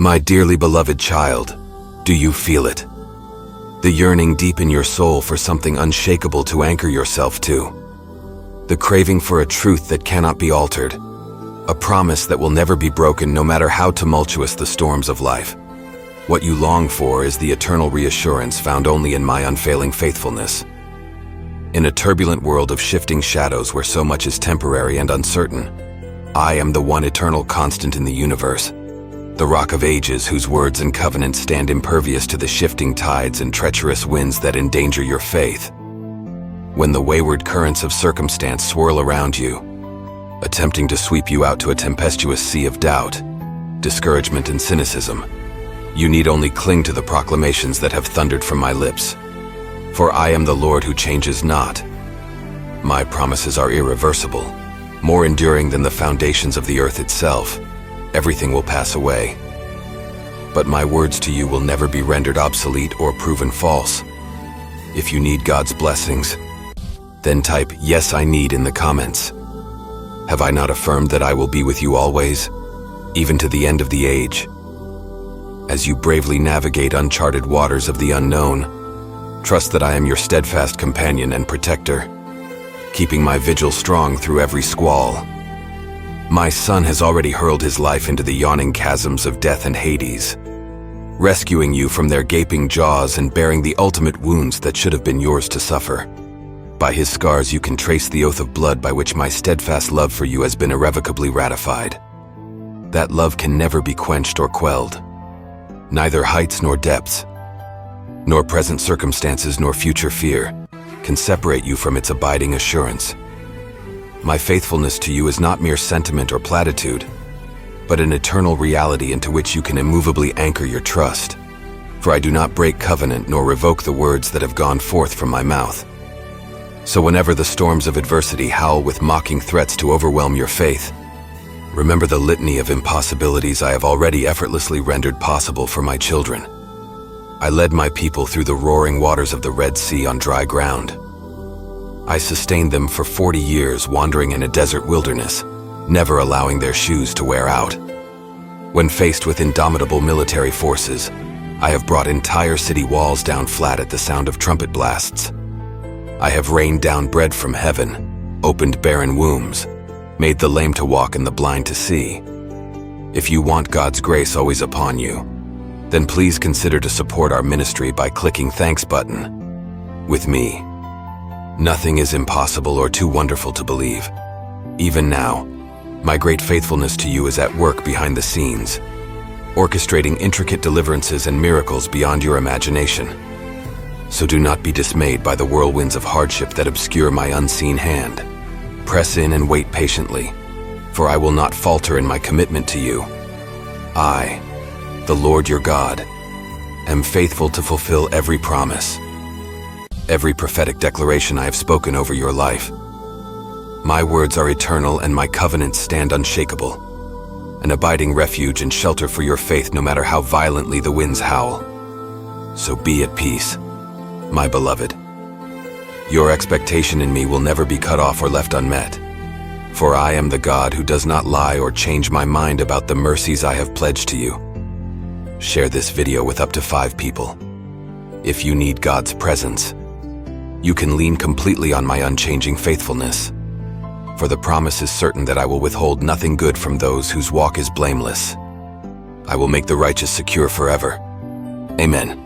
My dearly beloved child, do you feel it? The yearning deep in your soul for something unshakable to anchor yourself to. The craving for a truth that cannot be altered. A promise that will never be broken no matter how tumultuous the storms of life. What you long for is the eternal reassurance found only in my unfailing faithfulness. In a turbulent world of shifting shadows where so much is temporary and uncertain, I am the one eternal constant in the universe, the rock of ages whose words and covenants stand impervious to the shifting tides and treacherous winds that endanger your faith. When the wayward currents of circumstance swirl around you, attempting to sweep you out to a tempestuous sea of doubt, discouragement, and cynicism, you need only cling to the proclamations that have thundered from my lips. For I am the Lord who changes not. My promises are irreversible, more enduring than the foundations of the earth itself. Everything will pass away. But my words to you will never be rendered obsolete or proven false. If you need God's blessings, then type "Yes, I need" in the comments. Have I not affirmed that I will be with you always, even to the end of the age? As you bravely navigate uncharted waters of the unknown, trust that I am your steadfast companion and protector, keeping my vigil strong through every squall. My son has already hurled his life into the yawning chasms of death and Hades, rescuing you from their gaping jaws and bearing the ultimate wounds that should have been yours to suffer. By his scars you can trace the oath of blood by which my steadfast love for you has been irrevocably ratified. That love can never be quenched or quelled. Neither heights nor depths, nor present circumstances nor future fear, can separate you from its abiding assurance. My faithfulness to you is not mere sentiment or platitude, but an eternal reality into which you can immovably anchor your trust. For I do not break covenant nor revoke the words that have gone forth from my mouth. So whenever the storms of adversity howl with mocking threats to overwhelm your faith, remember the litany of impossibilities I have already effortlessly rendered possible for my children. I led my people through the roaring waters of the Red Sea on dry ground. I sustained them for 40 years wandering in a desert wilderness, never allowing their shoes to wear out. When faced with indomitable military forces, I have brought entire city walls down flat at the sound of trumpet blasts. I have rained down bread from heaven, opened barren wombs, made the lame to walk and the blind to see. If you want God's grace always upon you, then please consider to support our ministry by clicking Thanks button. With me, nothing is impossible or too wonderful to believe. Even now, my great faithfulness to you is at work behind the scenes, orchestrating intricate deliverances and miracles beyond your imagination. So do not be dismayed by the whirlwinds of hardship that obscure my unseen hand. Press in and wait patiently, for I will not falter in my commitment to you. I, the Lord your God, am faithful to fulfill every promise, every prophetic declaration I have spoken over your life. My words are eternal and my covenants stand unshakable, an abiding refuge and shelter for your faith no matter how violently the winds howl. So be at peace, my beloved. Your expectation in me will never be cut off or left unmet, for I am the God who does not lie or change my mind about the mercies I have pledged to you. Share this video with up to 5 people. If you need God's presence, you can lean completely on my unchanging faithfulness, for the promise is certain that I will withhold nothing good from those whose walk is blameless. I will make the righteous secure forever. Amen.